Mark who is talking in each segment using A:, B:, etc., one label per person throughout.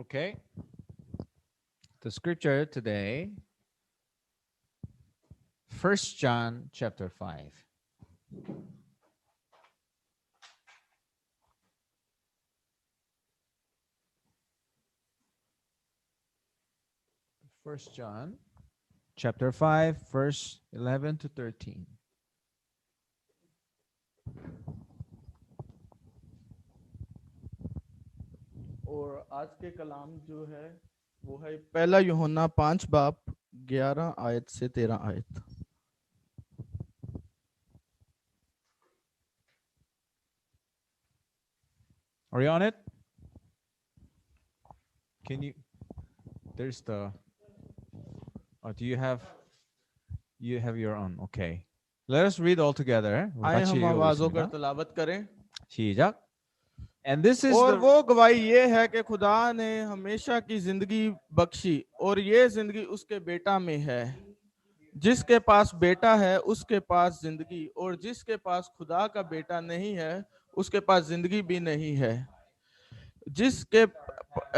A: Okay. The scripture today, 1 John chapter 5. 1 John chapter 5, verse 11 to 13.
B: और आज के कलाम जो है वो है पहला यूहन्ना 5 बाब 11 आयत से 13 आयत।
A: Are you on it? Can you? There's the. Do you have your own? Okay. Let us read all together. 우리
B: आए
A: 같이
B: हम आवाज होकर
A: 읽어보겠습니다.
B: तलावत करें।
A: 시작. And this is
B: और
A: the
B: वो गवाही ये है कि खुदा ने हमेशा की जिंदगी बख्शी और ये जिंदगी उसके बेटा में है। जिसके पास बेटा है उसके पास जिंदगी, और जिसके पास खुदा का बेटा नहीं है उसके पास जिंदगी भी नहीं है। जिसके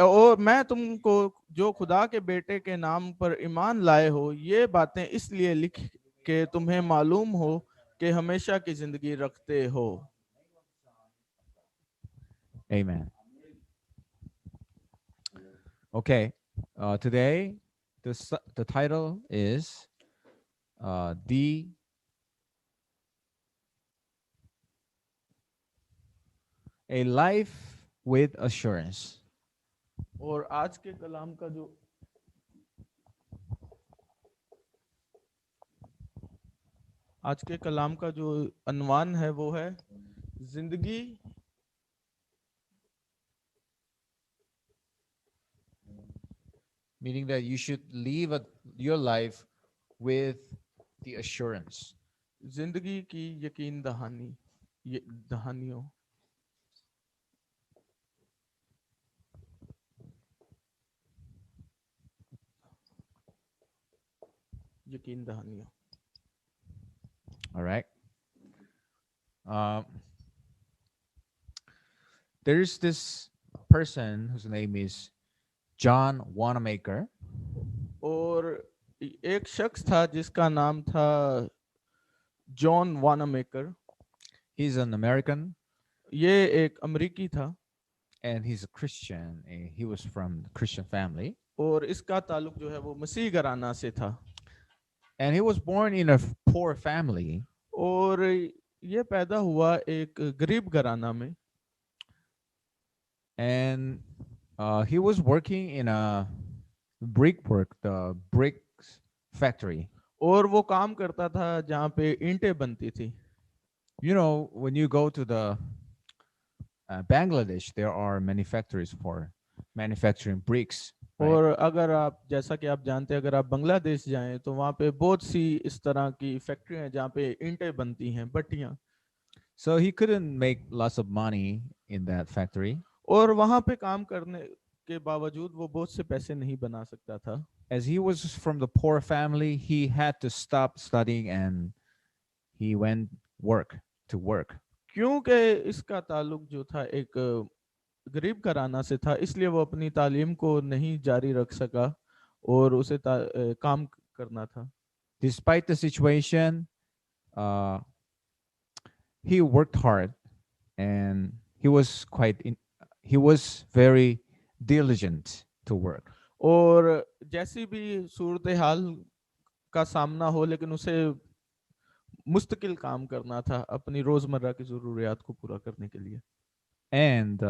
B: और मैं तुमको जो खुदा के बेटे के नाम पर ईमान लाए हो ये बातें इसलिए लिख के तुम्हें मालूम हो कि हमेशा की जिंदगी रखते हो।
A: Amen. Okay. Today, the title is the a life with assurance.
B: और आज के कलाम का जो अनवान है वो है जिंदगी
A: Meaning that you should live your life with the assurance.
B: जिंदगी की यकीन दहानियों। यकीन दहानियों।
A: All right. Um, there's this person whose name is John Wanamaker.
B: और एक शख्स था जिसका नाम था जॉन वानामेकर।
A: He's an American
B: ये एक अमेरिकी था
A: and he's a Christian. He was from a Christian family.
B: और इसका ताल्लुक जो है वो मसीह घराना से था।
A: And he was born in a poor family.
B: और ये पैदा हुआ एक गरीब घराना में।
A: And he was working in a the bricks factory.
B: और वो काम करता था जहाँ पे ईंटें बनती थी।
A: You know, when you go to the Bangladesh, there are many factories for manufacturing bricks. Right?
B: और अगर आप जैसा कि आप जानते हैं अगर आप बांग्लादेश जाएं तो वहाँ पे बहुत सी इस तरह की फैक्ट्रियां हैं जहाँ पे ईंटें बनती हैं, भट्टियां।
A: So he couldn't make lots of money in that factory.
B: और वहाँ पे काम करने के बावजूद वो बहुत से पैसे नहीं बना सकता था।
A: As he was from the poor family, he had to stop studying and he went to work.
B: क्योंकि इसका ताल्लुक जो था एक गरीब घराना से था, इसलिए वो अपनी तालीम को नहीं जारी रख सका और उसे काम करना था।
A: Despite the situation, uh, he worked hard and he was very diligent to work.
B: और जैसी भी सूरत हाल का सामना हो लेकिन उसे मुस्तकिल काम करना था अपनी रोजमर्रा की जरूरियात को पूरा करने के लिए।
A: And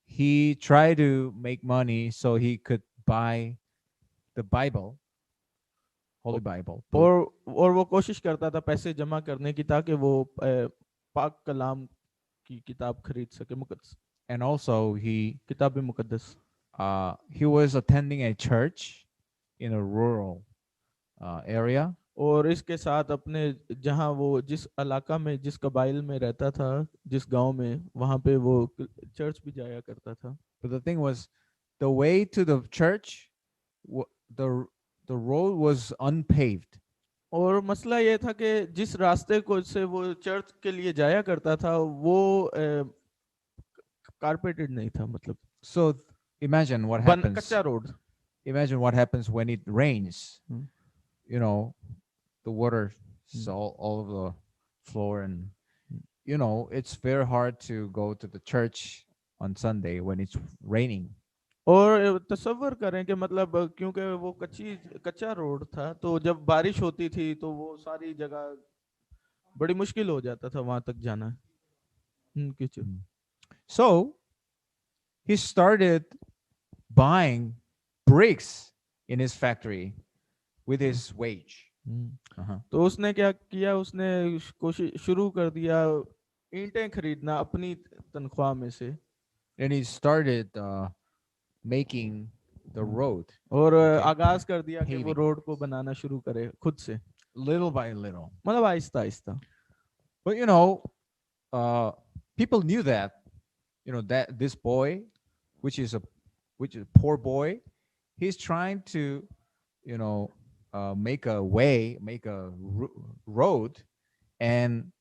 A: he tried to make money so he could buy the Bible, Holy Bible.
B: और वो कोशिश करता था पैसे जमा करने की ताकि वो पाक कलाम की किताब खरीद सके, मुकद्दस।
A: And also
B: किताब मुकद्दस।
A: he was attending a church in a rural area.
B: और इसके साथ अपने जहाँ वो जिस इलाका में जिस कबाइल में रहता था, जिस गांव में, वहाँ पे वो चर्च भी जाया करता था।
A: But the thing was, the way to the church, the road was unpaved.
B: और मसला ये था कि जिस रास्ते को से वो चर्च के लिए जाया करता था वो कारपेटेड नहीं था, मतलब।
A: So imagine what
B: बन
A: happens.
B: कच्चा road.
A: Imagine what happens when it rains.
B: Hmm.
A: You know, the water is
B: Hmm.
A: all over the floor, and you know it's very hard to go to the church on Sunday when it's raining.
B: और तसव्वुर करें कि मतलब क्योंकि वो कच्चा road था, तो जब बारिश होती थी तो वो सारी जगह बड़ी मुश्किल हो जाता था वहां तक जाना. कीचड़.
A: Mm. So he started buying bricks in his factory with his wage. Uh-huh.
B: तो उसने क्या किया, उसने कोशिश शुरू कर दिया ईंटें खरीदना अपनी तनख्वाह में से.
A: And he started making the road
B: और
A: Okay.
B: आगाज कर दिया कि वो
A: Paving.
B: रोड को बनाना शुरू करे खुद से,
A: little by little.
B: मतलब Aahista Aahista.
A: But you know, people knew that, you know, that this boy, which is a poor boy, he's trying to, you know, make a way, make a road, and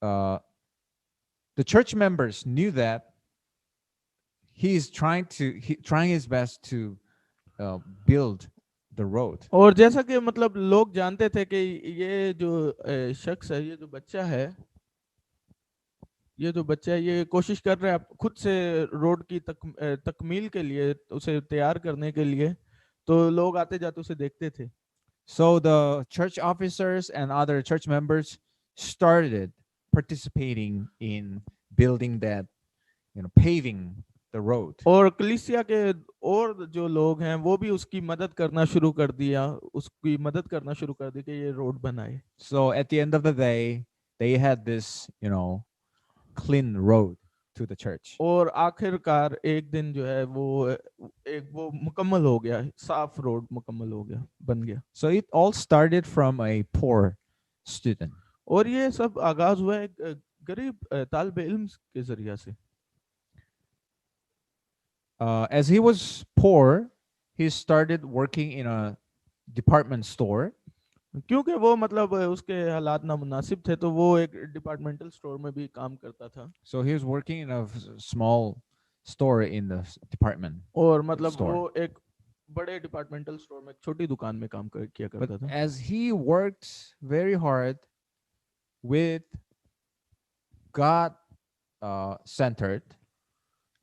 A: the church members knew that he's trying his best to build the road.
B: और जैसा कि मतलब लोग जानते थे कि ये जो शख्स है, ये जो बच्चा है, ये कोशिश कर रहा है खुद से रोड की तकमील के लिए, उसे तैयार करने के लिए, तो लोग आते जाते उसे देखते थे.
A: So the church officers and other church members started participating in building that, you know, paving the road.
B: और कलीसिया के और जो लोग हैं वो भी उसकी मदद करना शुरू कर दिया, उसकी मदद करना शुरू कर दी कि ये रोड बनाए.
A: So at the end of the day, they had this, you know, clean road to the church.
B: और आखिरकार एक दिन जो है वो मुकम्मल हो गया, साफ रोड मुकम्मल हो गया, बन गया.
A: So it all started from a poor student.
B: और ये सब आगाज हुआ एक गरीब तालिब इल्म के जरिया से.
A: As he was poor, he started working in a department store.
B: क्योंकि वो मतलब उसके हालात नामुनासिब थे, तो वो एक डिपार्टमेंटल स्टोर में भी काम करता था.
A: So he was working in a small store in the department.
B: और मतलब
A: store.
B: वो एक बड़े डिपार्टमेंटल स्टोर में एक छोटी दुकान में काम किया
A: But
B: करता था.
A: as he worked very hard with God centered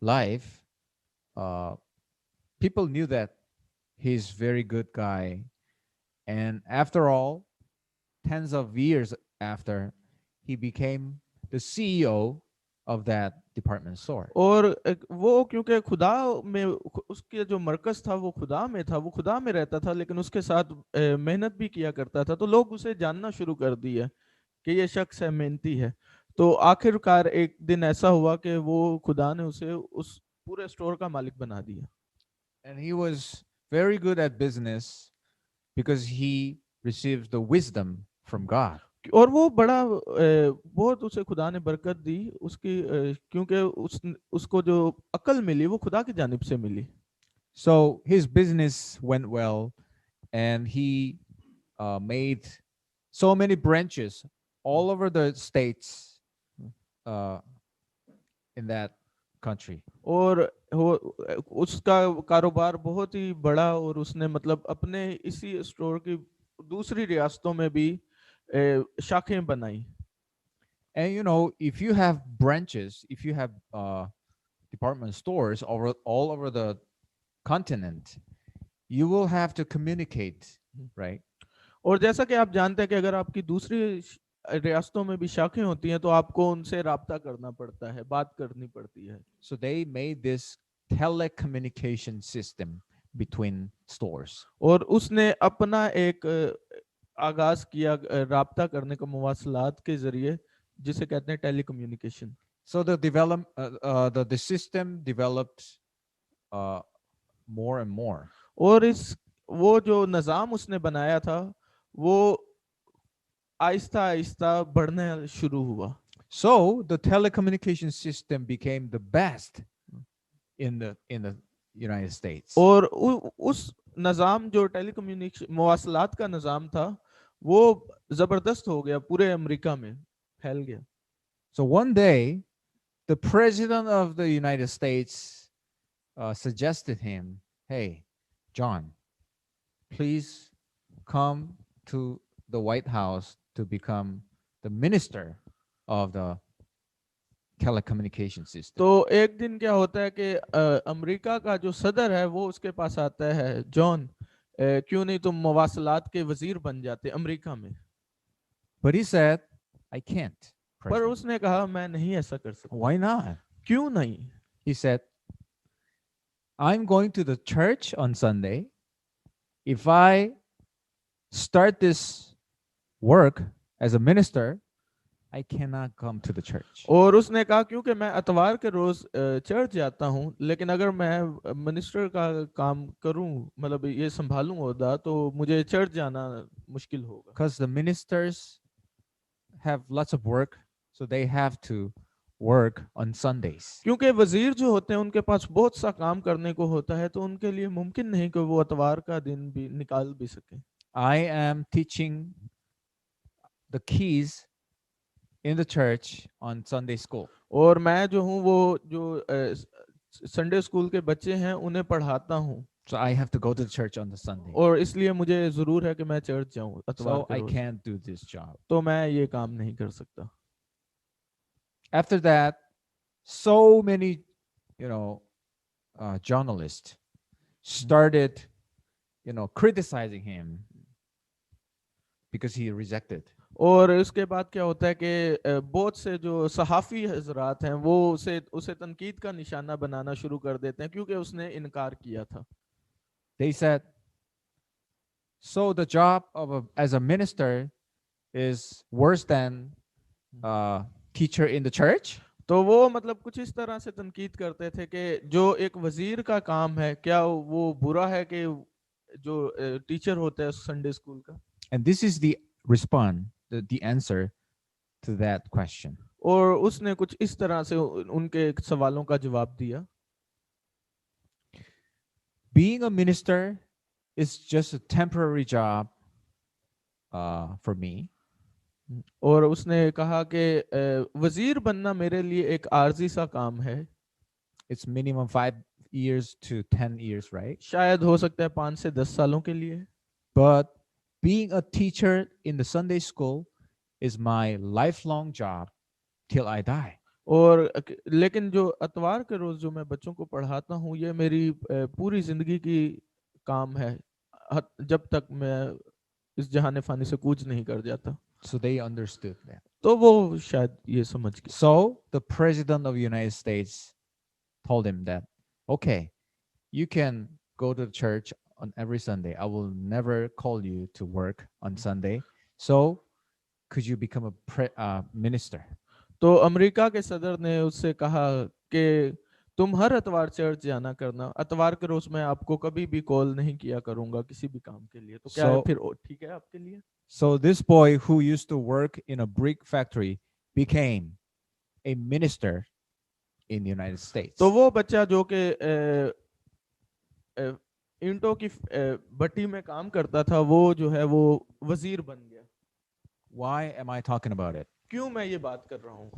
A: life, people knew that he's very good guy. And after all, tens of years after, he became the CEO of that department store.
B: और वो क्योंकि खुदा में उसके जो मरकज था वो खुदा में था, वो खुदा में रहता था, लेकिन उसके साथ मेहनत भी किया करता था, तो लोग उसे जानना शुरू कर दिया कि ये शख्स है, मेहनती है. तो आखिरकार एक दिन ऐसा हुआ कि वो खुदा ने उसे उस पूरे स्टोर का मालिक बना दिया.
A: And he was very good at business because he received the wisdom from God.
B: और वो बड़ा बहुत उसे खुदा ने बरकत दी उसकी, क्योंकि उसको जो अकल मिली वो खुदा की जानिब से मिली.
A: So his business went well, and he made so many branches all over the states in that country.
B: और उसका कारोबार बहुत ही बड़ा, और उसने मतलब अपने इसी स्टोर की दूसरी रियासतों में भी शाखें बनाई.
A: And you know, if you have branches, if you have department stores all over the continent, you will have to communicate, right?
B: और जैसा कि आप जानते हैं कि अगर आपकी दूसरी रियासतों में भी शाखें होती हैं तो आपको उनसे राब्ता करना पड़ता है, बात करनी पड़ती है.
A: So they made this telecommunication system between stores.
B: और उसने अपना एक आगाज किया राब्ता करने का मवासलात के जरिए, जिसे कहते हैं telecommunication.
A: So the system developed more and more.
B: और वो जो निज़ाम उसने बनाया था वो आहिस्ता आहिस्ता बढ़ने शुरू हुआ.
A: So the telecommunication system became the best in the United States.
B: और उस निज़ाम जो टेलीकम्युनिकेशन मवासलात का निज़ाम था वो जबरदस्त हो गया, पूरे अमेरिका में फैल गया.
A: So one day, the president of the United States suggested him, "Hey, John, please come to the White House to become the minister of the telecommunication system."
B: तो एक दिन क्या होता है कि अमेरिका का जो सदर है वो उसके पास आता है, जॉन क्यों नहीं तुम मवासलात के वजीर बन जाते अमेरिका में।
A: But he said, "I can't,
B: पर
A: President."
B: उसने कहा मैं नहीं ऐसा कर सकता।
A: Why not?
B: क्यों नहीं?
A: He said, "I'm going to the church on Sunday. If I start this work as a minister, I cannot come to the church."
B: और उसने कहा क्योंकि मैं अतवार के रोज चर्च जाता हूँ, लेकिन अगर मैं मिनिस्टर का काम करूँ, मतलब ये संभालूं ओहदा, तो मुझे चर्च जाना मुश्किल होगा।
A: Because the ministers have lots of work, so they have to work on Sundays.
B: क्योंकि वजीर जो होते हैं उनके पास बहुत सा काम करने को होता है, तो उनके लिए मुमकिन नहीं कि वो अतवार का दिन भी निकाल भी सके।
A: I am teaching the keys in the church on Sunday school.
B: और मैं जो हूँ वो जो संडे स्कूल के बच्चे हैं उन्हें पढ़ाता हूँ,
A: So I have to go to the church on the Sunday.
B: और इसलिए मुझे जरूर है कि मैं चर्च जाऊँ अतवार
A: So
B: के
A: I
B: rose.
A: can't do this job.
B: तो मैं ये काम नहीं कर सकता।
A: After that, so many, journalists started, criticizing him because he rejected.
B: और इसके बाद क्या होता है कि बहुत से जो सहाफ़ी हजरात हैं वो उसे तनकीद का निशाना बनाना शुरू कर देते हैं क्योंकि उसने इनकार किया था।
A: They said, "So the job as a minister is worse than teacher in the church?"
B: तो वो मतलब कुछ इस तरह से तनकीद करते थे कि जो एक वजीर का काम है, क्या वो बुरा है कि जो टीचर होता है संडे स्कूल का।
A: And this is the answer to that question.
B: और उसने कुछ इस तरह से उनके सवालों का जवाब दिया।
A: Being a minister is just a temporary job for me.
B: और उसने कहा कि वजीर बनना मेरे लिए एक आर्जी सा काम है।
A: It's minimum 5 years to 10 years, right?
B: शायद हो सकता है 5 से 10 सालों के लिए।
A: But being a teacher in the Sunday school is my lifelong job till I die.
B: और लेकिन जो अतवार के रोज जो मैं बच्चों को पढ़ाता हूँ, ये मेरी पूरी जिंदगी की काम है, जब तक मैं इस जहान फानी से कूच नहीं कर जाता।
A: So they understood that.
B: तो वो शायद ये समझ गए।
A: So the president of the United States told him that, "Okay, you can go to the church on every Sunday. I will never call you to work on Sunday. So could you become a minister?"
B: तो America के सदर ने उससे कहा कि तुम हर अतवार church जाना करना, अतवार के रोज मैं आपको कभी भी कॉल नहीं किया करूंगा किसी भी काम के लिए, तो क्या
A: So-
B: फिर ठीक है आपके लिए।
A: So this boy who used to work in a brick factory became a minister in the United States.
B: तो वो बच्चा जो कि ईंटों की भट्टी में काम करता था, वो जो है वो वजीर बन गया।
A: Why am I talking about it?
B: क्यों मैं ये बात कर रहा हूँ?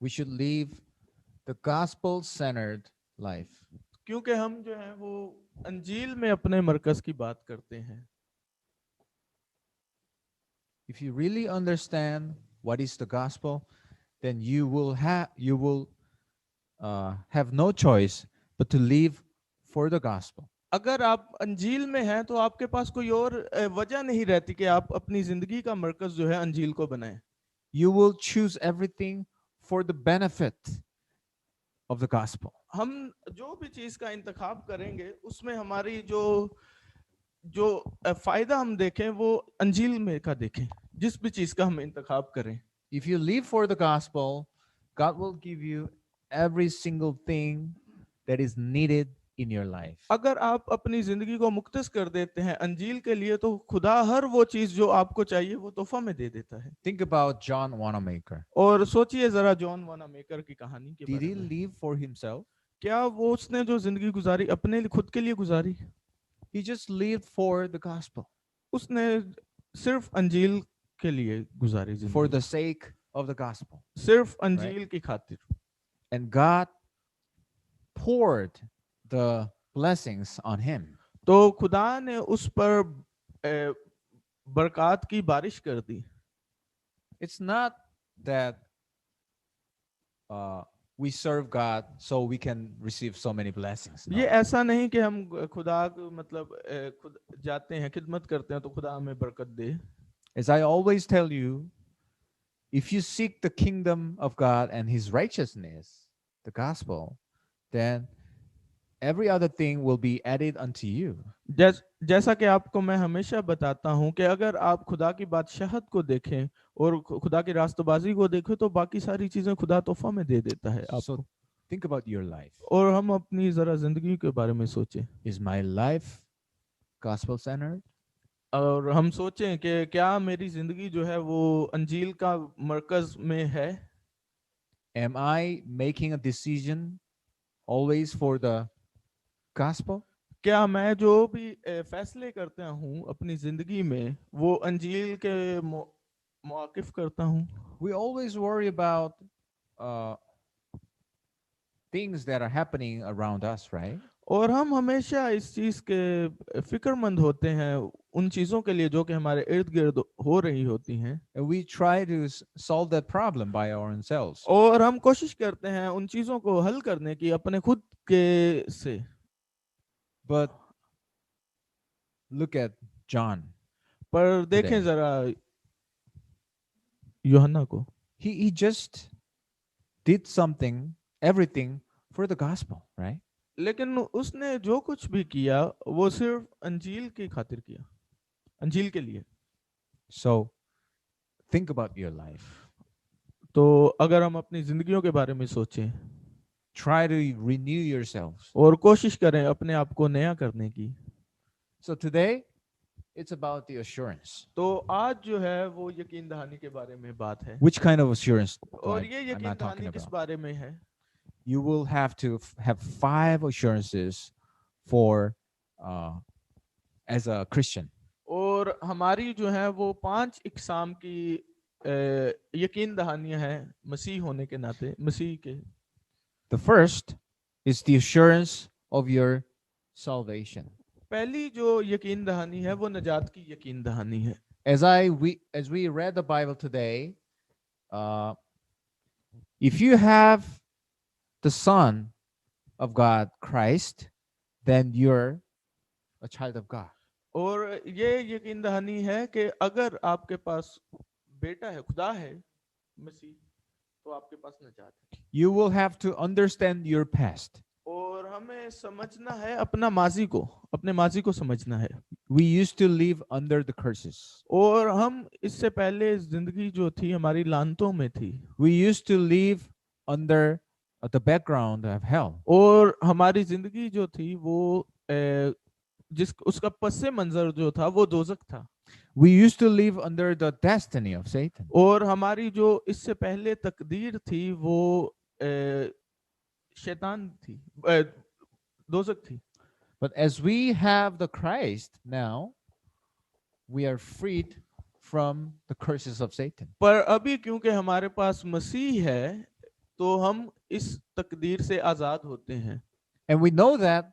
A: We should live the gospel-centered life.
B: क्योंकि हम जो है वो अंजील में अपने मरकज की बात करते हैं।
A: If you really understand what is the gospel, then you will have no choice but to live for the gospel.
B: अगर आप अंजील में हैं तो आपके पास कोई और वजह नहीं रहती कि आप अपनी जिंदगी का मरकज जो है अंजील को बनाएं।
A: You will choose everything for the benefit of the gospel.
B: हम जो भी चीज का इंतखाब करेंगे उसमें हमारी जो जो फायदा हम देखें वो अंजील में का देखें, जिस भी चीज का हम इंतखाब करें।
A: If you live for the gospel, God will give you every single thing that is needed in your life.
B: अगर आप अपनी जिंदगी को मुख्तस कर देते हैं अंजील के लिए, तो खुदा हर वो चीज जो आपको चाहिए वो तोहफा में दे देता है।
A: Think about John Wanamaker.
B: और सोचिए जरा जॉन वानामेकर की कहानी के
A: Did
B: बारे
A: he
B: में।
A: live for himself?
B: क्या वो उसने जो जिंदगी गुजारी अपने खुद के लिए गुजारी?
A: He just lived for the gospel,
B: उसने सिर्फ अंजील के लिए गुजारी
A: for
B: जिंदगी,
A: the sake of the gospel.
B: सिर्फ अंजील की खातिर।
A: and God poured the blessings on him.
B: तो खुदा ने उस पर बरकत की बारिश कर दी.
A: It's not that we serve God so we can receive so many blessings.
B: ये
A: No.
B: ऐसा नहीं कि हम खुदा को मतलब खुद जाते हैं खिदमत करते हैं तो खुदा हमें बरकत दे.
A: As I always tell you, if you seek the kingdom of God and his righteousness, the gospel, then every other thing will be added unto you.
B: जैसा कि आपको मैं हमेशा बताता हूं कि अगर आप खुदा की बादशाहत को देखें और खुदा की रास्तबाजी को देखें तो बाकी सारी चीजें खुदा तोहफा में दे देता है आपको.
A: So think about your life.
B: और हम अपनी जरा जिंदगी के बारे में सोचें.
A: Is my life gospel centered?
B: और हम सोचें कि क्या मेरी जिंदगी जो है वो अंजील का मरकज में है.
A: Am I making a decision always for the gospel?
B: क्या मैं जो भी फैसले करता हूँ अपनी जिंदगी में वो अंजील के मौकिफ करता हूँ.
A: We always worry about things that are happening around us, right?
B: और हम हमेशा इस चीज के फिक्रमंद होते हैं उन चीजों के लिए जो कि हमारे इर्द गिर्द हो रही होती हैं.
A: And we try to solve that problem by our own selves.
B: और हम कोशिश करते हैं उन चीजों को हल करने की अपने खुद के से.
A: But look at John.
B: पर देखें
A: today.
B: जरा यूहन्ना को.
A: He just did something, everything for the gospel, right?
B: लेकिन उसने जो कुछ भी किया वो सिर्फ अंजील की खातिर किया, अंजील के लिए.
A: So think about your life.
B: तो अगर हम अपनी जिंदगियों के बारे में सोचें
A: Try to renew yourselves.
B: और कोशिश करें अपने आप को नया करने की.
A: So today, it's about the assurance.
B: तो आज जो है वो यकीन दहानी के बारे में बात है.
A: Which kind of assurance
B: और
A: am
B: ये
A: I
B: यकीन
A: talking
B: दहानी किस
A: about?
B: बारे में है?
A: You will have to have 5 assurances for as a Christian.
B: और हमारी जो है वो 5 इकसाम की यकीन दहानियां हैं मसीह होने के नाते, मसीह के.
A: The first is the assurance of your salvation.
B: पहली जो यकीन दहानी है वो नजात की यकीन दहानी है.
A: As we read the Bible today, if you have the Son of God, Christ, then you're a child of God.
B: और ये यकीन दहानी है कि अगर आपके पास बेटा है, खुदा है, मसीह, तो आपके पास नजात है.
A: You will have to understand your past.
B: और हमें समझना है अपना माजी को, अपने माजी को समझना है.
A: We used to live under the curses.
B: और हम इससे पहले जिंदगी जो थी हमारी लानतों में थी.
A: We used to live under the background of hell.
B: और हमारी जिंदगी जो थी वो जिस उसका पस्से मंजर जो था वो दोजक था.
A: We used to live under the destiny of Satan.
B: और हमारी जो इससे पहले तकदीर थी वो शैतान थी, दोजक थी.
A: But as we have the Christ now, we are freed from the curses of Satan.
B: पर अभी क्योंकि हमारे पास मसीह है तो हम इस तकदीर से आजाद होते हैं.
A: And we know that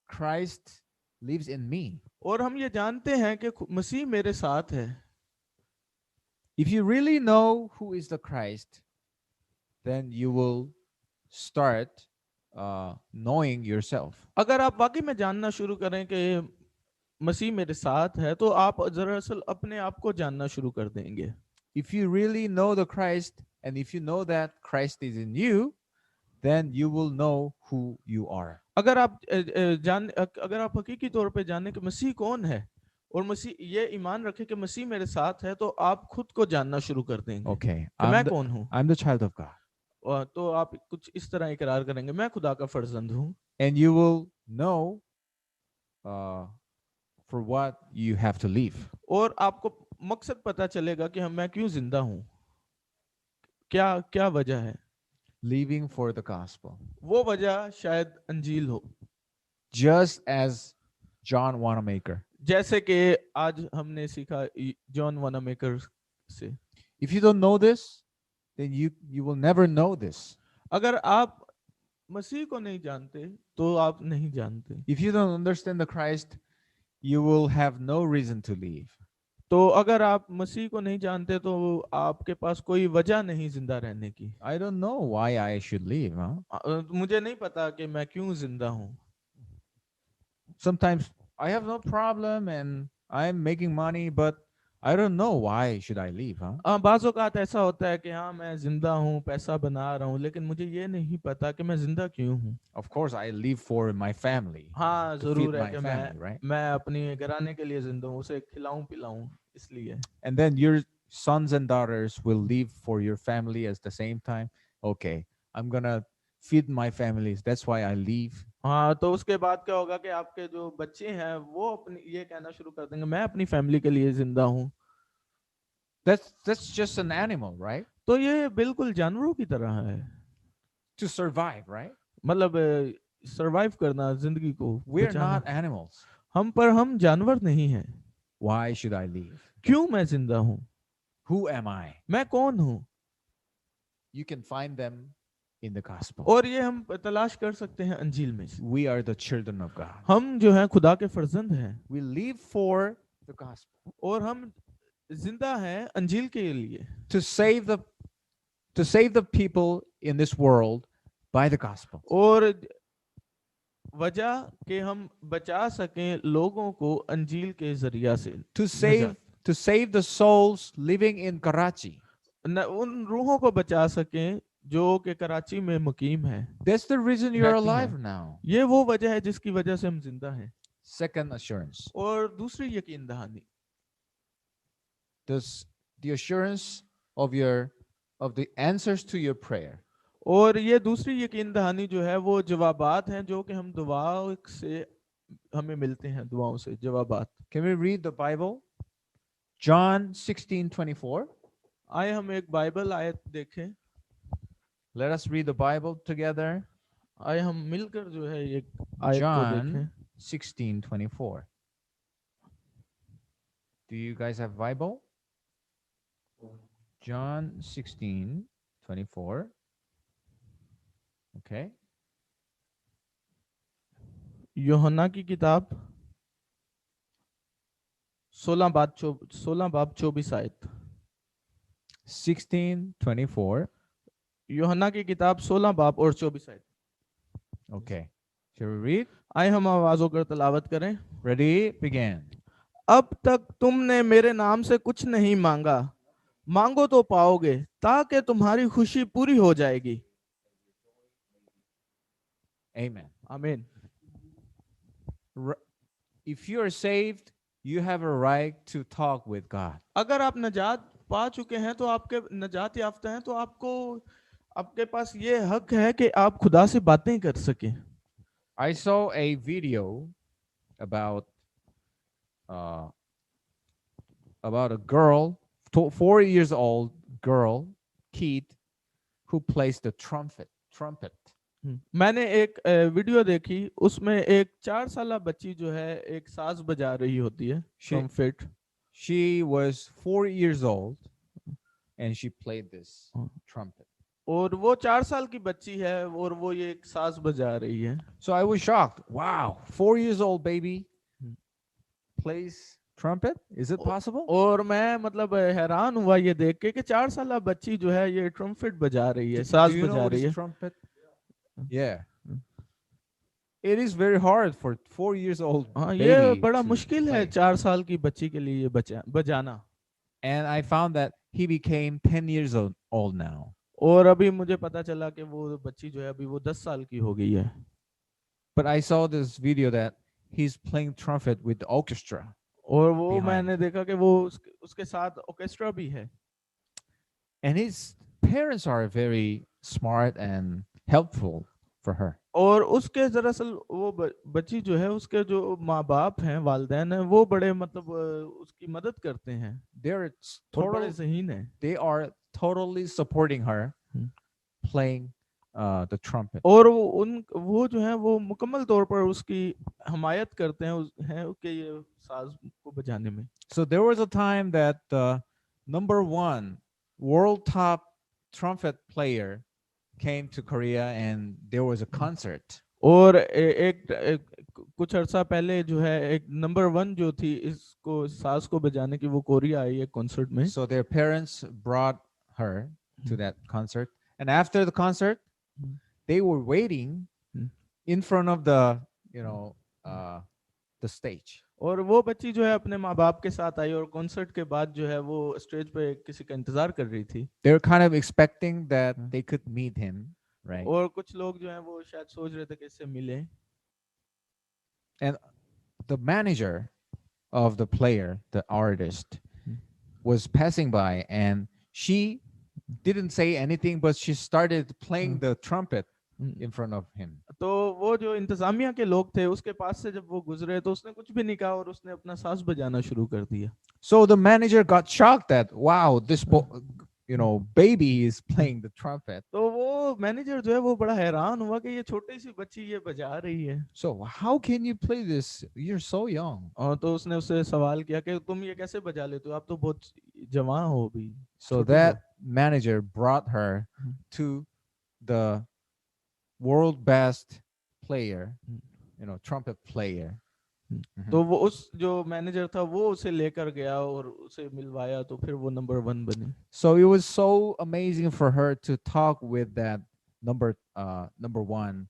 A: Christ lives in me.
B: और हम ये जानते हैं कि मसीह मेरे साथ है.
A: If you really know who is the Christ, then you will start knowing yourself.
B: अगर आप वाकई में जानना शुरू करें कि मसीह मेरे साथ है तो आप दरअसल अपने आप को जानना शुरू कर देंगे.
A: If you really know the Christ and if you know that Christ is in you, then you will know who you are.
B: अगर आप हकीकी तौर पे जाने कि मसीह कौन है और मसीह ये ईमान रखे कि मसीह मेरे साथ है तो आप खुद को जानना शुरू कर देंगे.
A: Okay,
B: कि मैं कौन हूँ.
A: I'm the child of God.
B: तो आप कुछ इस तरह इकरार करेंगे मैं खुदा का फर्जंद हूँ.
A: And you will know for what you have to live.
B: और आपको मकसद पता चलेगा कि मैं क्यों जिंदा हूँ, क्या क्या वजह है.
A: Living for the gospel.
B: वो वजह शायद अंजील हो.
A: Just as John Wanamaker.
B: जैसे कि आज हमने सीखा जॉन वानामेकर से.
A: If you don't know this, then you will never know this.
B: अगर आप मसीह को नहीं जानते तो आप नहीं जानते।
A: If you don't understand the Christ, you will have no reason to leave.
B: तो अगर आप मसीह को नहीं जानते तो आपके पास कोई वजह नहीं जिंदा रहने की।
A: I don't know why I should leave, huh?
B: मुझे नहीं पता कि मैं क्यों जिंदा हूँ।
A: Sometimes I have no problem and I'm making money, but I don't know why should I leave, huh?
B: बाज़ औक़ात ऐसा होता है कि हाँ मैं जिंदा हूँ, पैसा बना रहा हूँ, लेकिन मुझे ये नहीं पता कि मैं जिंदा क्यों हूँ।
A: Of course, I live for my family,
B: हाँ
A: to feed
B: जरूर है
A: my
B: कि
A: family, right?
B: मैं अपनी घराने के लिए जिंदा हूँ, उसे खिलाऊं पिलाऊं इसलिए।
A: And then your sons and daughters will live for your family at the same time. Okay, I'm gonna feed my families. That's why I leave.
B: हाँ तो उसके बाद क्या होगा कि आपके जो बच्चे हैं वो अपनी ये कहना शुरू कर देंगे मैं अपनी फैमिली के लिए जिंदा हूँ।
A: That's just an animal, right?
B: तो ये बिल्कुल जानवरों की तरह है,
A: To survive, right?
B: मतलब सरवाइव करना, जिंदगी को
A: We're
B: बचाना।
A: not animals.
B: हम जानवर नहीं हैं।
A: Why should I leave?
B: क्यों मैं जिंदा हूँ?
A: Who am I?
B: मैं कौन हूँ?
A: You can find them in the gospel.
B: और ये हम तलाश कर सकते हैं अंजील में से।
A: We are the children of God.
B: हम जो है खुदा के फर्जंद हैं
A: We live for the gospel.
B: और हम जिंदा हैं अंजील के लिए,
A: To save the people in this world by the gospel.
B: और वजह कि हम बचा सकें लोगों को अंजील के जरिया से।
A: To save the souls living in Karachi.
B: उन रूहों को बचा सकें जो कि कराची में मुकीम है।
A: That's the reason you're
B: रहती
A: alive
B: हैं।
A: now.
B: ये वो वजह है जिसकी वजह से हम जिंदा हैं।
A: Second assurance.
B: और दूसरी यकीन दहानी,
A: The assurance of the answers to your prayer.
B: और ये दूसरी यकीन दहानी जो है वो जवाबात हैं जो कि हम दुआओं से हमें मिलते हैं, दुआओं से जवाबात।
A: Can we read the Bible? John 16:24.
B: आए हम एक बाइबल आयत देखें।
A: Let us read the Bible together.
B: आए हम मिलकर जो है एक आयत को देखें।
A: John 16:24. Do you guys have Bible? John 16:24. Okay.
B: यूहन्ना की किताब 16 बाब 24 आयत।
A: 16:24.
B: यूहन्ना की किताब 16 बाब और 24 आयत।
A: Okay. Shall we read?
B: आए हम आवाज होकर तलावत करें।
A: Ready? Begin.
B: अब तक तुमने मेरे नाम से कुछ नहीं मांगा, मांगो तो पाओगे, ताकि तुम्हारी खुशी पूरी हो जाएगी।
A: Amen.
B: आमीन।
A: If you are saved, you have a right to talk with God.
B: अगर आप नजात पा चुके हैं तो आपके नजात याफ्ता हैं तो आपके पास ये हक है कि आप खुदा से बातें कर सकें।
A: I saw a video about a girl, 4 years old girl, kid, who plays the trumpet.
B: मैंने एक वीडियो देखी, उसमें एक 4 साल बच्ची जो है एक साज बजा रही होती है, trumpet.
A: She was 4 years old and she played this trumpet.
B: और वो 4 साल की बच्ची है और वो ये एक साज बजा रही है।
A: So I was shocked. Wow, 4 years old baby plays trumpet? Is it possible?
B: और मैं मतलब हैरान हुआ ये देख के कि 4 साल बच्ची जो है ये ट्रम्पेट बजा रही है, साज बजा रही है।
A: Trumpet? Yeah. It is very hard for 4 years old
B: हाँ,
A: baby
B: ये बड़ा
A: to
B: मुश्किल है
A: play.
B: 4 साल की बच्ची के लिए ये बजाना।
A: And I found that he became 10 years old now.
B: और अभी मुझे पता चला कि वो बच्ची जो है अभी वो 10 साल की हो गई है।
A: But I saw this video that he's playing trumpet with the orchestra.
B: और वो
A: behind.
B: मैंने देखा कि वो उसके साथ ऑर्केस्ट्रा भी है।
A: And his parents are very smart and helpful for her.
B: और उसके दरअसल वो बच्ची जो है उसके जो माँ बाप हैं, वालिदैन हैं, वो बड़े मतलब उसकी मदद करते हैं।
A: They're
B: बड़े ज़हीन हैं।
A: They are totally supporting her playing the trumpet.
B: और वो जो है वो मुकम्मल तौर पर उसकी हमायत करते हैं कि ये साज को बजाने में।
A: So there was a time that the #1 world top trumpet player came to Korea and there was a concert.
B: और कुछ अर्सा पहले जो है एक नंबर 1 जो थी इसको सास को बजाने की, वो कोरिया आई है कॉन्सर्ट में।
A: So their parents brought her to that concert. And after the concert, they were waiting in front of the, the stage.
B: और वो बच्ची जो है अपने माँ बाप के साथ आई और कॉन्सर्ट के बाद जो है वो स्टेज पे किसी का इंतजार कर रही थी।
A: They were kind of expecting that they could meet him, right?
B: और कुछ लोग जो है वो शायद सोच रहे थे कि इससे मिले।
A: And the manager of the player, the artist, was passing by and she didn't say anything, but she started playing the trumpet in front of him.
B: तो वो जो इंतजामिया के लोग थे उसके पास से जब वो गुजरे तो उसने कुछ भी नहीं कहा और उसने अपना साज बजाना शुरू कर दिया।
A: So the manager got shocked that, wow, this baby is playing the trumpet.
B: तो वो मैनेजर जो है वो बड़ा हैरान हुआ कि ये छोटी सी बच्ची ये बजा रही है।
A: So how can you play this? You're so young.
B: और तो उसने उससे सवाल किया कि तुम ये कैसे बजा लेते हो, आप तो बहुत जवान हो अभी।
A: So that manager brought her to the world best player, trumpet player.
B: तो वो उस जो मैनेजर था वो उसे लेकर गया और उसे मिलवाया, तो फिर वो नंबर 1 बनी।
A: So it was so amazing for her to talk with that number 1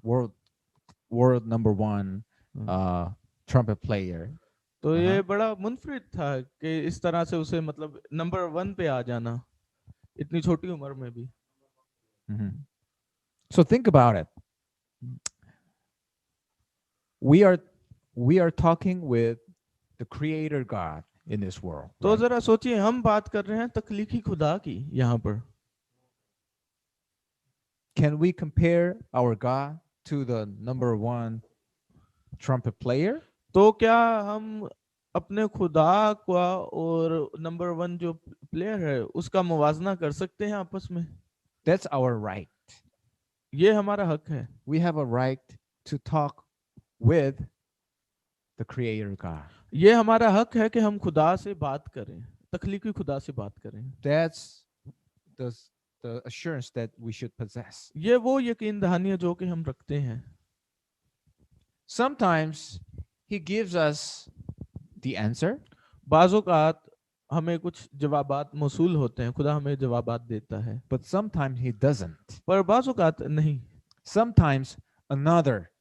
A: world number 1 trumpet player.
B: तो ये बड़ा मुनफरिद था कि इस तरह से उसे मतलब नंबर 1 पे आ जाना इतनी छोटी उम्र में भी।
A: So think about it. We are talking with the creator God in this world.
B: तो जरा सोचिए, हम बात कर रहे हैं तख्लीकी खुदा की यहाँ पर।
A: Can we compare our God to the number 1 trumpet player?
B: तो क्या हम अपने खुदा का और नंबर 1 जो प्लेयर है उसका मुवाजना कर सकते हैं आपस में?
A: That's our right.
B: ये हमारा हक है।
A: We have a right to talk with the creator God.
B: ये हमारा हक है कि हम खुदा से बात करें, तख्लीकी खुदा से बात करें।
A: That's the assurance that we should possess.
B: ये वो यकीन दहानी है जो कि हम रखते हैं।
A: Sometimes he gives us the answer.
B: बाज़-औक़ात हमें कुछ जवाबात मौसूल होते हैं, खुदा हमें जवाबात देता है।
A: But sometimes he doesn't.
B: पर बाज़-औक़ात नहीं।
A: Sometimes another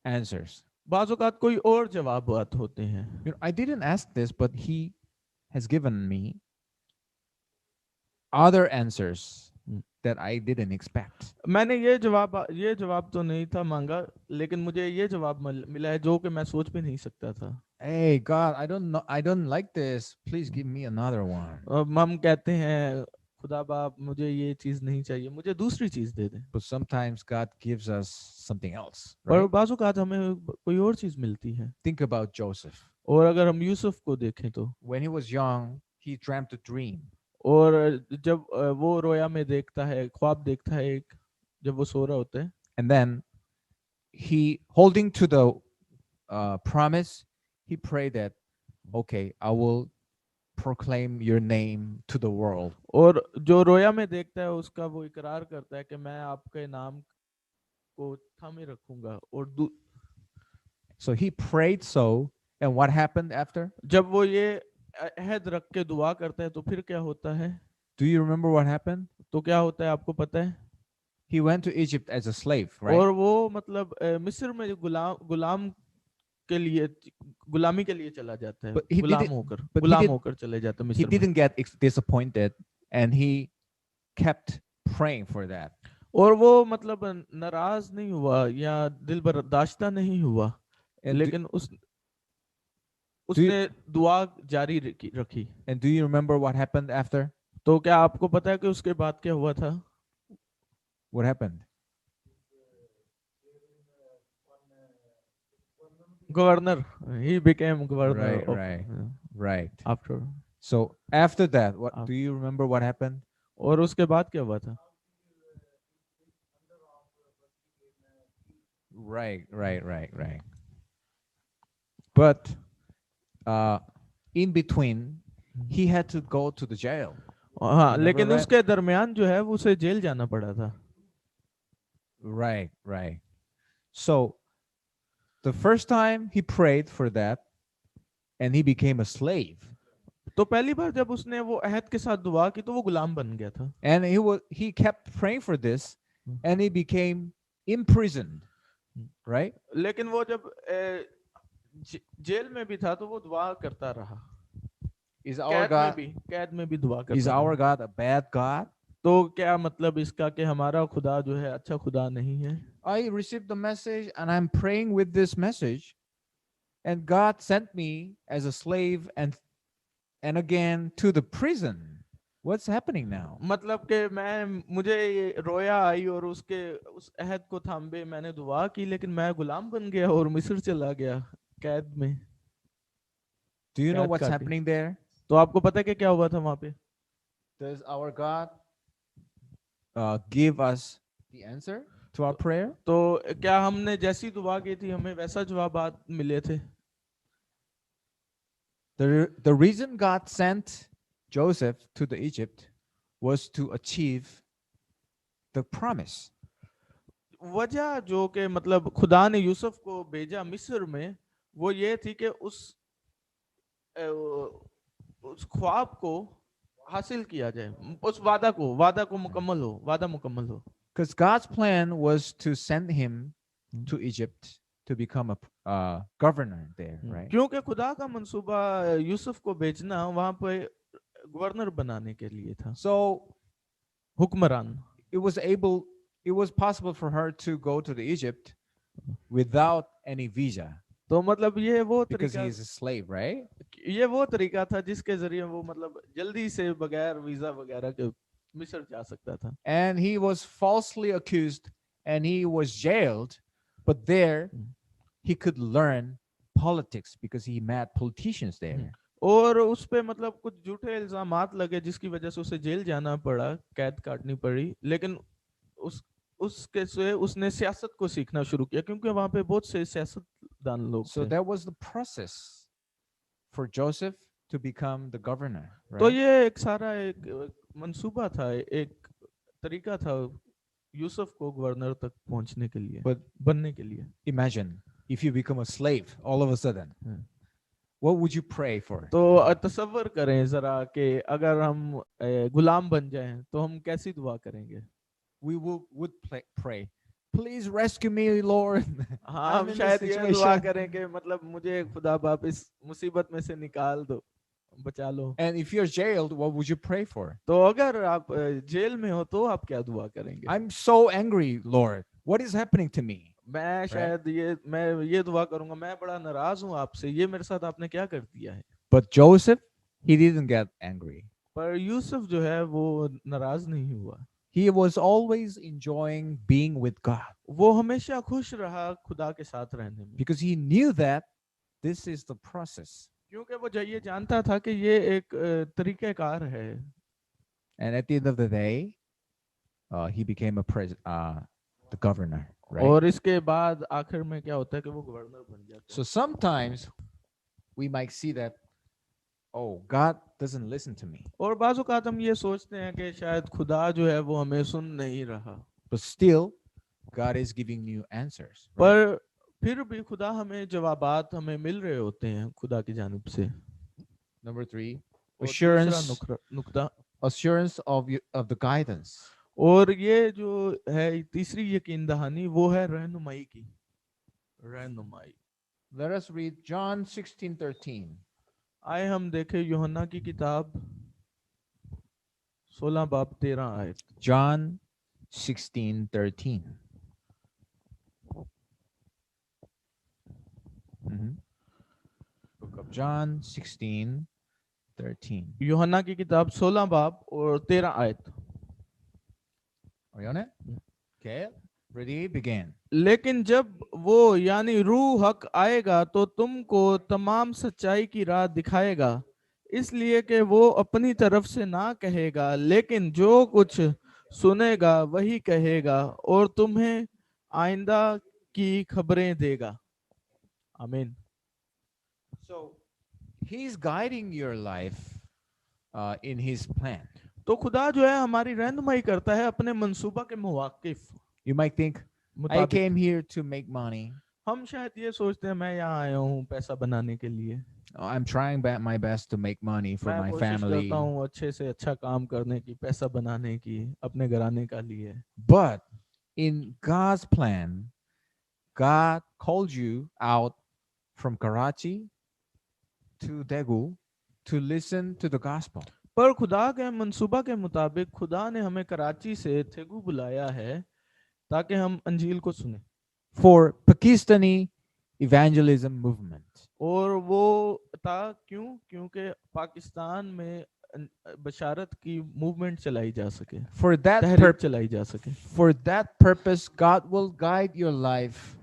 A: answers.
B: बाज़-औक़ात कोई और जवाबात होते हैं।
A: I didn't ask this, but he has given me other answers that I didn't expect.
B: मैंने ये जवाब तो नहीं था मांगा, लेकिन मुझे ये जवाब मिला है जो कि मैं सोच भी नहीं सकता था।
A: Hey God, I don't like this. Please give me another one.
B: हम कहते हैं खुदा बाप मुझे ये चीज नहीं चाहिए, मुझे दूसरी चीज दे दे।
A: But sometimes God gives us something else.
B: पर
A: Right?
B: बाज़-औक़ात हमें कोई और चीज मिलती है।
A: Think about Joseph.
B: और अगर हम यूसुफ को देखें तो
A: When he was young, he dreamt a dream.
B: और जब वो रोया में देखता है, ख्वाब देखता है एक, जब वो सो रहा होता है।
A: And then he, holding to the promise, he prayed that, okay, I will proclaim your name to the world.
B: और जो रोया में देखता है उसका वो इकरार करता है कि मैं आपके नाम को थामे रखूंगा। और
A: So he prayed so, and what happened after?
B: जब वो ये अहद रख के दुआ करता है तो फिर क्या होता है?
A: Do you remember what happened?
B: तो क्या होता है आपको पता है?
A: He went to Egypt as a slave, right?
B: और वो मतलब मिस्र में गुलामी के लिए चला जाता है, गुलाम होकर चले जाता है मिस्र
A: में. He didn't get disappointed, and he kept praying for that.
B: और वो मतलब नाराज नहीं हुआ या दिल बर्दाश्त नहीं हुआ, लेकिन उसने दुआ जारी रखी।
A: And do you remember what happened after?
B: तो क्या आपको पता है कि उसके बाद क्या हुआ था?
A: What happened?
B: Governor. He became governor.
A: Right.
B: After.
A: So after that, what do you remember what happened?
B: और उसके बाद क्या हुआ था?
A: Right. But in between, he had to go to the jail.
B: हाँ, लेकिन उसके दरमियान जो है वो उसे जेल जाना पड़ा था।
A: Right. So the first time he prayed for that and he became a slave.
B: तो पहली बार जब उसने वो अहद के साथ दुआ की तो वो गुलाम बन गया था.
A: And he kept praying for this and he became imprisoned. Right?
B: लेकिन वो जब जेल में भी था तो वो दुआ करता रहा.
A: Is our God
B: कैद में भी दुआ करता
A: is
B: रहा.
A: our God a bad God?
B: तो क्या मतलब इसका कि हमारा खुदा जो है अच्छा खुदा नहीं है?
A: I received the message and I'm praying with this message and God sent me as a slave and again to the prison. What's happening now?
B: मतलब कि मुझे ये रोया आई और उस अहद को थामे मैंने दुआ की लेकिन मैं गुलाम बन गया और मिस्र चला गया कैद में.
A: Do you know
B: कैद
A: what's
B: काटी.
A: happening there?
B: तो आपको पता है कि क्या हुआ था वहां पे?
A: Does our God give us the answer to our prayer?
B: तो क्या हमने जैसी दुआ की थी हमें वैसा जवाब मिले थे?
A: The reason God sent Joseph to the Egypt was to achieve the promise.
B: वजह जो कि मतलब खुदा ने यूसुफ को भेजा मिस्र में वो ये थी कि उस ख्वाब को हासिल किया जाए, उस वादा को मुकम्मल हो.
A: Because God's plan was to send him to Egypt to become a governor there, right?
B: क्योंकि खुदा का मंसूबा यूसुफ को भेजना वहां पे गवर्नर बनाने के लिए था.
A: So
B: हुक्मरान.
A: it was possible for her to go to the Egypt without any visa.
B: तो मतलब ये वो
A: because
B: तरीका,
A: he is a slave, right?
B: ये वो तरीका था जिसके जरिए वो मतलब जल्दी से बगैर वीजा वगैरह के मिस्र जा सकता था.
A: And he was falsely accused and he was jailed, but there he could learn politics because he met politicians there.
B: और उस पे मतलब कुछ झूठे इल्जामात लगे जिसकी वजह से उसे जेल जाना पड़ा, कैद काटनी पड़ी, लेकिन उसके से उसने सियासत को सीखना शुरू किया क्योंकि वहां पे बहुत से सियासतदान लोग
A: So
B: थे.
A: that was the process for Joseph to become the governor,
B: तो
A: right?
B: ये एक सारा एक मंसूबा था, एक तरीका था यूसुफ को गवर्नर तक पहुंचने के लिए,
A: But
B: बनने के लिए.
A: imagine if you become a slave all of a sudden. What would you pray for?
B: तो तसव्वुर करें जरा कि अगर हम गुलाम बन जाएं तो हम कैसी दुआ करेंगे?
A: We would pray, please rescue me, Lord.
B: हाँ, हम शायद ये दुआ करें कि मतलब मुझे खुदा बाप इस मुसीबत में से निकाल दो, बचा लो.
A: And if you're jailed, what would you pray for?
B: तो अगर आप जेल में हो तो आप क्या दुआ करेंगे?
A: I'm so angry, Lord. What is happening to me?
B: मैं शायद मैं ये दुआ करूंगा, मैं बड़ा नाराज हूँ आपसे, ये मेरे साथ आपने क्या कर दिया है?
A: But Joseph, he didn't get angry.
B: पर यूसुफ जो है वो नाराज नहीं हुआ.
A: He was always enjoying being with God.
B: वो हमेशा खुश रहा खुदा के साथ रहने में.
A: Because he knew that this is the process.
B: क्योंकि वो ये जानता था कि ये एक तरीक़ेकार है.
A: And at the end of the day, he became the governor. Right?
B: और इसके बाद आखिर में क्या होता है कि वो गवर्नर बन जाता है.
A: So sometimes we might see that, oh, God doesn't listen to me.
B: और बाज़ औक़ात हम ये सोचते हैं कि शायद खुदा जो है वो हमें सुन नहीं रहा.
A: But still, God is giving you answers. Right?
B: पर फिर भी खुदा हमें जवाबात हमें मिल रहे होते हैं खुदा की जानिब से.
A: Number 3,
B: नुक्ता
A: assurance of the guidance.
B: और ये जो है तीसरी यकीन दहानी वो है रहनुमाई की. रहनुमाई.
A: Let us read John 16:13.
B: आए हम देखें यूहन्ना की किताब 16 बाब 13 आयत.
A: John 16:13. Book of John 16:13.
B: यूहन्ना की किताब 16 बाब और 13 आयत.
A: Are you on it? Okay. Ready? Begin.
B: लेकिन जब वो यानी रूह हक आएगा तो तुमको तमाम सच्चाई की राह दिखाएगा, इसलिए कि वो अपनी तरफ से ना कहेगा लेकिन जो कुछ सुनेगा वही कहेगा और तुम्हें आइंदा की खबरें देगा. आमीन.
A: So he's guiding your life in his plan.
B: तो खुदा जो है हमारी रहनुमाई करता है अपने मंसूबा के मुवाकिफ.
A: You might think, I
B: मुताबिक
A: came here to make money.
B: हम शायद ये सोचते हैं मैं यहाँ आया हूँ पैसा बनाने के लिए,
A: I'm trying my best to make money for
B: मैं
A: my
B: कोशिश
A: family.
B: करता हूँ अच्छे से अच्छा काम करने की, पैसा बनाने की, अपने घराने का लिए।
A: But in God's plan, God called you out from Karachi to Daegu to listen to the gospel.
B: पर खुदा के मंसूबा के मुताबिक खुदा ने हमें कराची से थेगू बुलाया है ताकि हम अंजील को सुने,
A: For Pakistani evangelism movement.
B: और वो था क्यों? क्योंकि पाकिस्तान में बशारत की मूवमेंट चलाई जा सके,
A: For that
B: तहरीक चलाई जा सके।
A: for that purpose, God will guide your life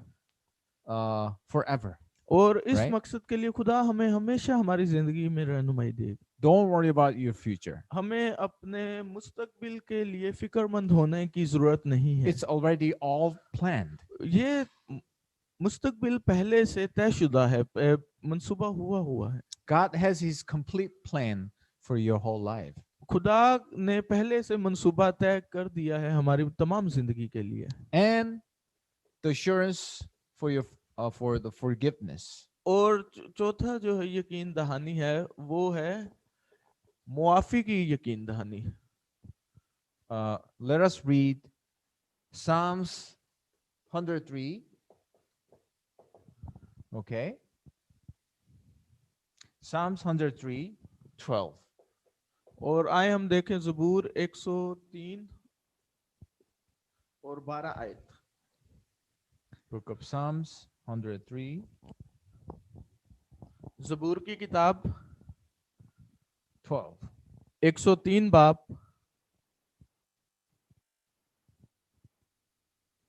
A: forever.
B: और इस
A: Right?
B: मकसद के लिए खुदा हमें हमेशा हमारी जिंदगी में रहनुमाई देगा।
A: Don't worry about your future.
B: हमें अपने मुस्तकबिल के लिए फिक्रमंद होने की जरूरत नहीं है।
A: It's already all planned.
B: ये मुस्तकबिल पहले से तयशुदा है, मंसूबा हुआ है।
A: God has his complete plan for your whole life.
B: खुदा ने पहले से मंसूबा तय कर दिया है हमारी तमाम जिंदगी के लिए।
A: And the assurance for your for the forgiveness.
B: और चौथा जो है यकीन दहानी है, वो है मुआफी की यकीन दहानी।
A: Let us read Psalms 103. Okay. Psalms 103, 12.
B: और आए हम देखें ज़बूर 103 और 12 आयत।
A: Book of Psalms 103,
B: ज़बूर की किताब
A: 12.
B: 103 बाब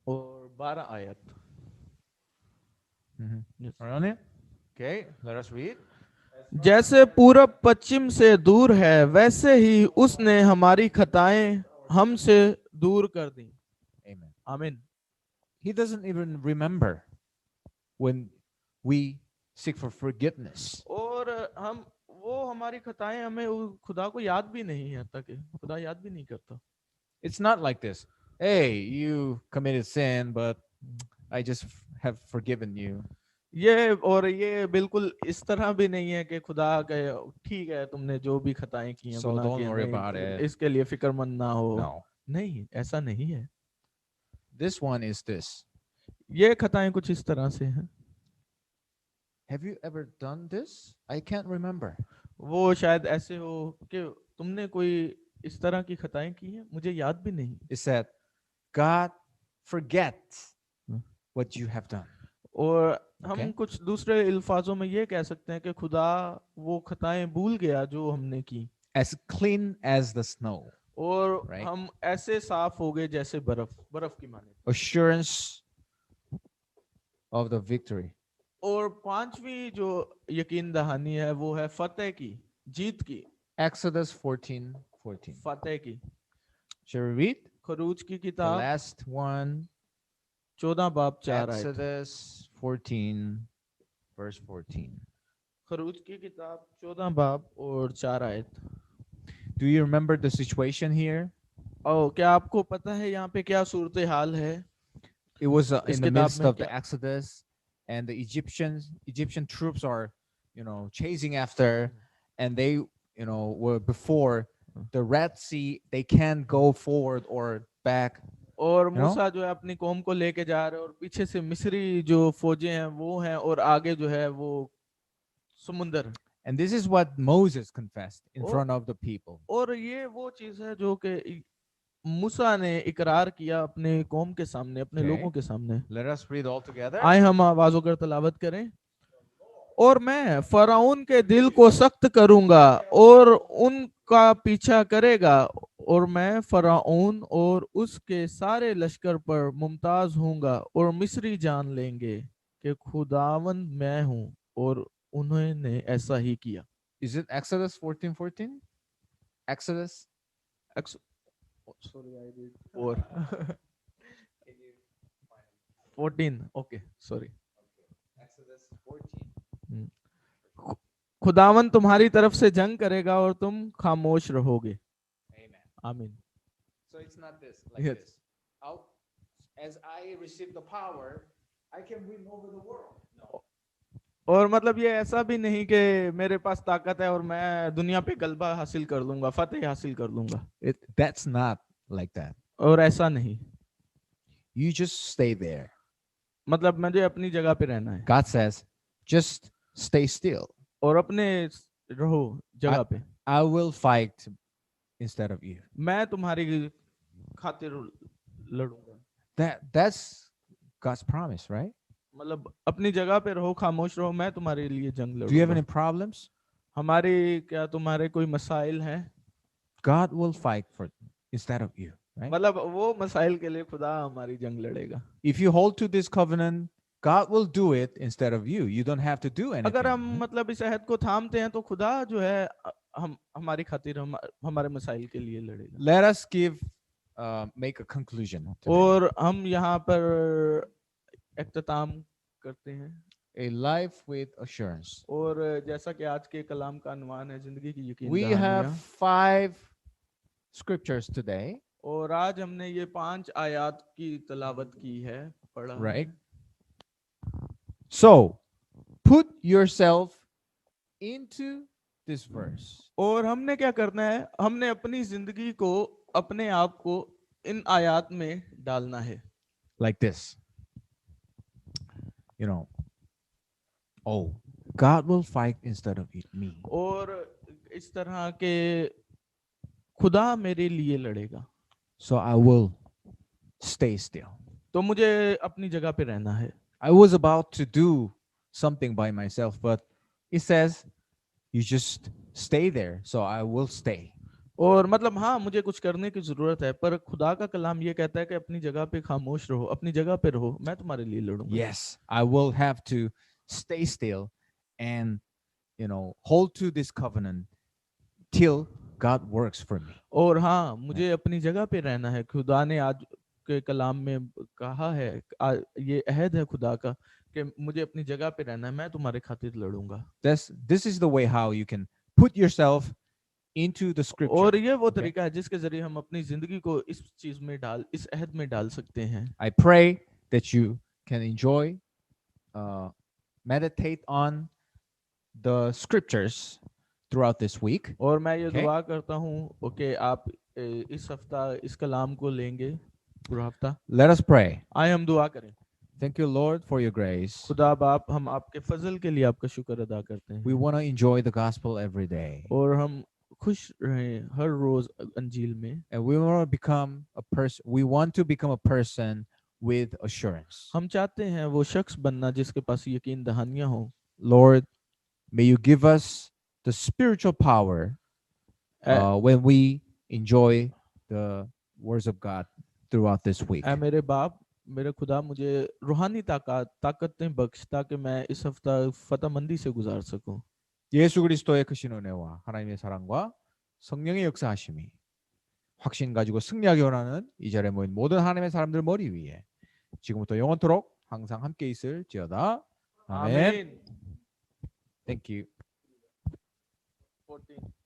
B: और 12 आयत।
A: Yes. Are on it? Okay, let us read.
B: जैसे पूरब पश्चिम से दूर है, वैसे ही उसने हमारी खताएं हमसे दूर कर दी।
A: Amen.
B: आमीन।
A: He doesn't even remember when we seek for forgiveness.
B: और हम वो हमारी खताएं हमें खुदा को याद भी नहीं है, तक खुदा याद भी नहीं करता।
A: It's not like this. Hey, you committed sin, but I just have forgiven you.
B: ये बिल्कुल इस तरह भी नहीं है कि खुदा कहे ठीक है तुमने जो भी खताएं की हैं,
A: So
B: गुनाह
A: don't
B: किए,
A: worry
B: नहीं,
A: about it.
B: इसके लिए फिक्रमंद ना हो।
A: No.
B: नहीं, ऐसा नहीं है।
A: This one is this.
B: ये खताएं कुछ इस तरह से हैं।
A: Have you ever done this? I can't remember.
B: वो शायद ऐसे हो कि तुमने कोई इस तरह की खताएं की हैं, मुझे याद भी नहीं।
A: It said, God forgets what you have done.
B: और
A: Okay.
B: हम कुछ दूसरे अल्फाजों में ये कह सकते हैं कि खुदा वो खताएं भूल गया जो हमने की।
A: As clean as the snow.
B: और
A: Right.
B: हम ऐसे साफ हो गए जैसे बर्फ की माने।
A: Assurance of the victory.
B: और पांचवी जो यकीन दहानी है वो है फतेह की, जीत की।
A: Exodus 14:14.
B: फतेह की।
A: Shall we read?
B: खरूज की
A: The
B: किताब
A: last one.
B: 14 बाब 4 आयत।
A: Exodus 14, verse 14.
B: खरूज की किताब 14 बाब और 4 आयत।
A: Do you remember the situation here?
B: और क्या आपको पता है यहाँ पे क्या सूरत हाल है?
A: It was in
B: इस
A: the
B: किताब
A: midst
B: में
A: of the
B: क्या?
A: Exodus, and the Egyptian troops are, chasing after, and they, were before the Red Sea. They can't go forward or back.
B: और
A: You know?
B: मूसा जो है अपनी कौम को लेके जा रहे हैं और पीछे से मिस्री जो फौजें हैं वो हैं और आगे जो है वो समुंदर।
A: And this is what Moses confessed in
B: Oh.
A: front of the people.
B: और ये वो चीज है जो कि मूसा ने इकरार किया अपने कौम के सामने, अपने
A: Okay.
B: लोगों के सामने।
A: Let us read all together.
B: आए हम आवाज़ों कर तलावत करें। और मैं फराउन के दिल को सख्त करूंगा और उनका पीछा करेगा, और मैं फराउन और उसके सारे लश्कर पर मुमताज होऊंगा, और मिस्री जान लेंगे कि खुदावंद मैं हूं। और उन्होंने ऐसा ही किया।
A: Is it Exodus 14:14? Exodus?
B: Sorry, I did 4. 14. Okay, sorry.
A: Exodus 14.
B: खुदावन तुम्हारी तरफ से जंग करेगा और तुम खामोश रहोगे।
A: Amen.
B: आमीन।
A: So it's not this, like
B: Yes.
A: this. Out as I receive the power, I can win over the world. No.
B: और मतलब ये ऐसा भी नहीं कि मेरे पास ताकत है और मैं दुनिया पे गलबा हासिल कर लूंगा, फतेह हासिल कर लूंगा,
A: That's not like that.
B: और ऐसा नहीं।
A: You just stay there.
B: मतलब मुझे अपनी जगह पे रहना है
A: God says, just stay still.
B: और अपने रहो जगह पे,
A: I will fight instead of you.
B: मैं तुम्हारी खातिर लड़ूंगा।
A: That's God's promise, right?
B: मतलब अपनी जगह पे रहो, खामोश रहो, मैं तुम्हारे लिए जंग
A: Do you have any
B: लड़ूंगा।
A: problems?
B: हमारे क्या तुम्हारे कोई मसाइल हैं?
A: God will fight for instead of you, right?
B: मतलब वो मसाइल के लिए खुदा हमारी जंग लड़ेगा।
A: If you hold to this covenant, God will do it instead of you. You don't have to do anything.
B: अगर हम
A: right?
B: मतलब इस अहद को थामते हैं तो खुदा जो है हम हमारी खातिर हमारे मसाइल के लिए लड़ेगा।
A: Let us make a conclusion today.
B: और हम यहाँ पर इख्तिताम करते हैं।
A: A life with assurance.
B: और जैसा कि आज के कलाम का अनुमान है, जिंदगी की यकीन
A: We have 5 scriptures today.
B: और आज हमने ये 5 आयत की तलावत की है, पढ़ा है।
A: Right. So, put yourself into this verse.
B: और हमने क्या करना है? हमने अपनी जिंदगी को, अपने आप को इन आयत में डालना है।
A: Like this. You know, oh, God will fight instead of me.
B: और इस तरह के खुदा मेरे लिए लड़ेगा,
A: So I will stay still.
B: तो मुझे अपनी जगह पे रहना है।
A: I was about to do something by myself, but it says you just stay there. So I will stay.
B: और मतलब हाँ, मुझे कुछ करने की जरूरत है, पर खुदा का कलाम ये कहता है कि अपनी जगह पे खामोश रहो, अपनी जगह पे रहो, मैं तुम्हारे लिए लड़ूंगा।
A: Yes, I will have to stay still and, hold to this covenant till God works for me.
B: और हाँ, मुझे अपनी जगह पे रहना है। खुदा ने आज के कलाम में कहा है, ये अहद है खुदा का कि मुझे अपनी जगह पे रहना है, मैं तुम्हारे खातिर लड़ूंगा।
A: This is the way how you can put yourself into the scripture.
B: और ये वो
A: Okay.
B: तरीका है जिसके जरिए हम अपनी जिंदगी को इस चीज में इस अहद में डाल सकते हैं।
A: I pray that you can enjoy, meditate on the scriptures throughout this week.
B: और मैं ये
A: Okay.
B: दुआ करता हूँ कि आप इस हफ्ता इस कलाम को लेंगे पूरा हफ्ता।
A: Let us pray.
B: आए हम दुआ करें।
A: Thank you, Lord, for your grace.
B: खुदा बाप, हम आपके फजल के लिए आपका शुक्र अदा करते हैं।
A: We want to enjoy the gospel every day.
B: और हम खुश रहें हर रोज अंजील में।
A: And we want to become a person. We want to become a person with assurance.
B: हम चाहते हैं वो शख्स बनना जिसके पास यकीन दहानियां हो।
A: Lord, may you give us the spiritual power when we enjoy the words of God throughout this week.
B: ऐ मेरे बाप, मेरे खुदा, मुझे रूहानी ताकतें बख्श ताकि मैं 이스 हफ्ता फतहमंदी से गुजार सकूं।
A: 예수 그리스도의 크신 은혜와 하나님의 사랑과 성령의 역사하심이 확신 가지고 승리하기 원하는 이 자리에 모인 모든 하나님의 사람들 머리 위에 지금부터 영원토록 항상 함께 있을지어다. 아멘.
B: 아멘.
A: Thank you.
B: 14